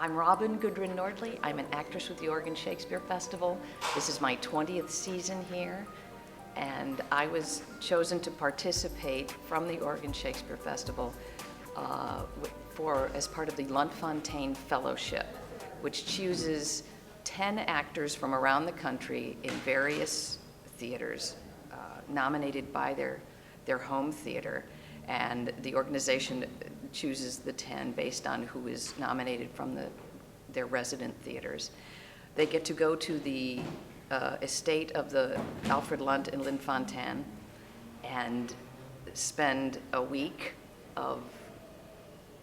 I'm Robin Goodrin Nordli. I'm an actress with the Oregon Shakespeare Festival. This is my 20th season here, and I was chosen to participate from the Oregon Shakespeare Festival as part of the Lunt-Fontanne Fellowship, which chooses 10 actors from around the country in various theaters, nominated by their home theater. And the organization chooses the 10 based on who is nominated from their resident theaters. They get to go to the estate of the Alfred Lunt in Lunt-Fontanne and spend a week of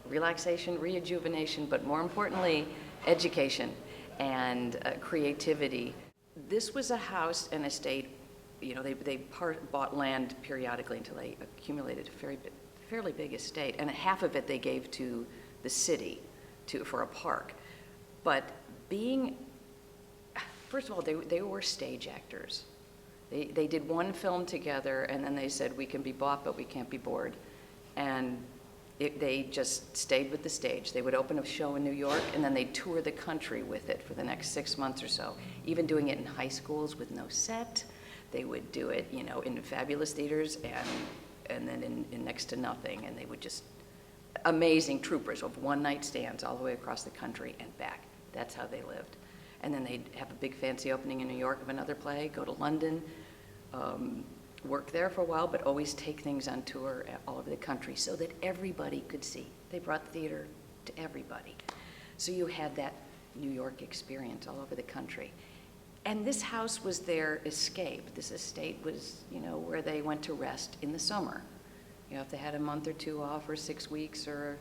relaxation, rejuvenation, but more importantly, education and creativity. This was a house and estate. You know, they bought land periodically until they accumulated a fairly big estate, and half of it they gave to the city for a park. But first of all, they were stage actors. They did one film together, and then they said, we can be bought, but we can't be bored. And they just stayed with the stage. They would open a show in New York, and then they'd tour the country with it for the next 6 months or so, even doing it in high schools with no set. They would do it, you know, in fabulous theaters and then in next to nothing. And they would just, amazing troopers of one-night stands all the way across the country and back. That's how they lived. And then they'd have a big fancy opening in New York of another play, go to London, work there for a while, but always take things on tour all over the country so that everybody could see. They brought theater to everybody. So you had that New York experience all over the country. And this house was their escape. This estate was, you know, where they went to rest in the summer. You know, if they had a month or two off or 6 weeks, or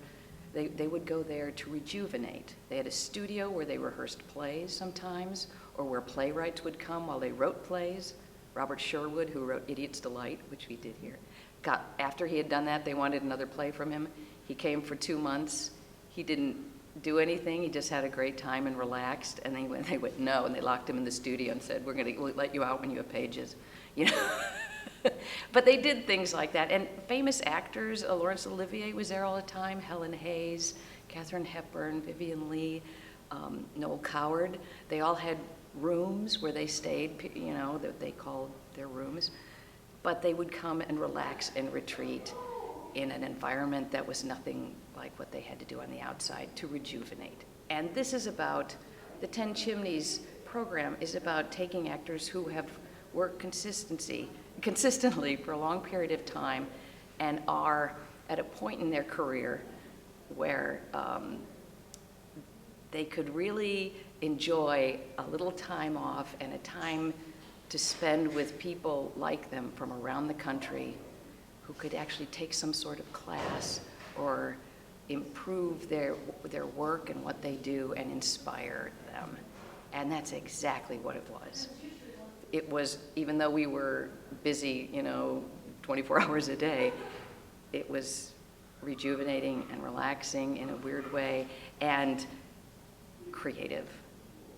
they would go there to rejuvenate. They had a studio where they rehearsed plays sometimes, or where playwrights would come while they wrote plays. Robert Sherwood, who wrote Idiot's Delight, which we did here, after he had done that, they wanted another play from him. He came for 2 months. He didn't do anything. He just had a great time and relaxed. And they went no, and they locked him in the studio and said, we'll let you out when you have pages, you know. But they did things like that. And famous actors, Laurence Olivier was there all the time, Helen Hayes, Katharine Hepburn, Vivien Leigh, Noel Coward. They all had rooms where they stayed, you know, that they called their rooms. But they would come and relax and retreat in an environment that was nothing like what they had to do on the outside to rejuvenate. And this is about, the Ten Chimneys program is about taking actors who have worked consistently for a long period of time and are at a point in their career where they could really enjoy a little time off and a time to spend with people like them from around the country who could actually take some sort of class or improve their work and what they do and inspire them. And that's exactly what it was. It was, even though we were busy, you know, 24 hours a day, it was rejuvenating and relaxing in a weird way and creative.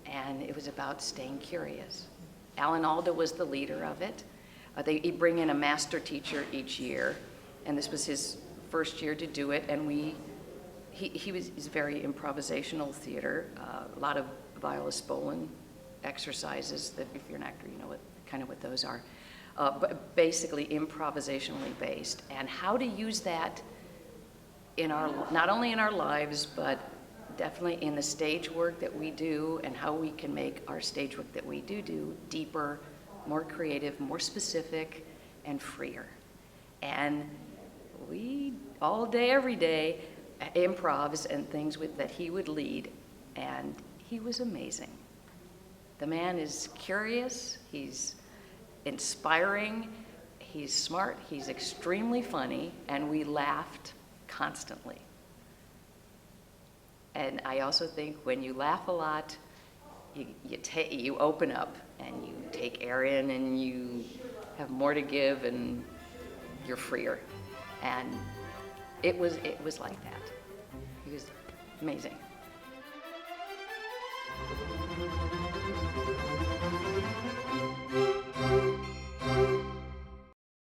And it was about staying curious. Alan Alda was the leader of it. He'd bring in a master teacher each year, and this was his first year to do it. And he's very improvisational theater, a lot of Viola Spolin exercises that, if you're an actor, you know what those are. But basically improvisationally based, and how to use that in not only in our lives, but definitely in the stage work that we do, and how we can make our stage work that we do deeper, more creative, more specific, and freer. And we, all day, every day, improvs and things that he would lead, and he was amazing. The man is curious, he's inspiring, he's smart, he's extremely funny, and we laughed constantly. And I also think when you laugh a lot, you open up and you take air in and you have more to give and you're freer. And it was like that. He was amazing.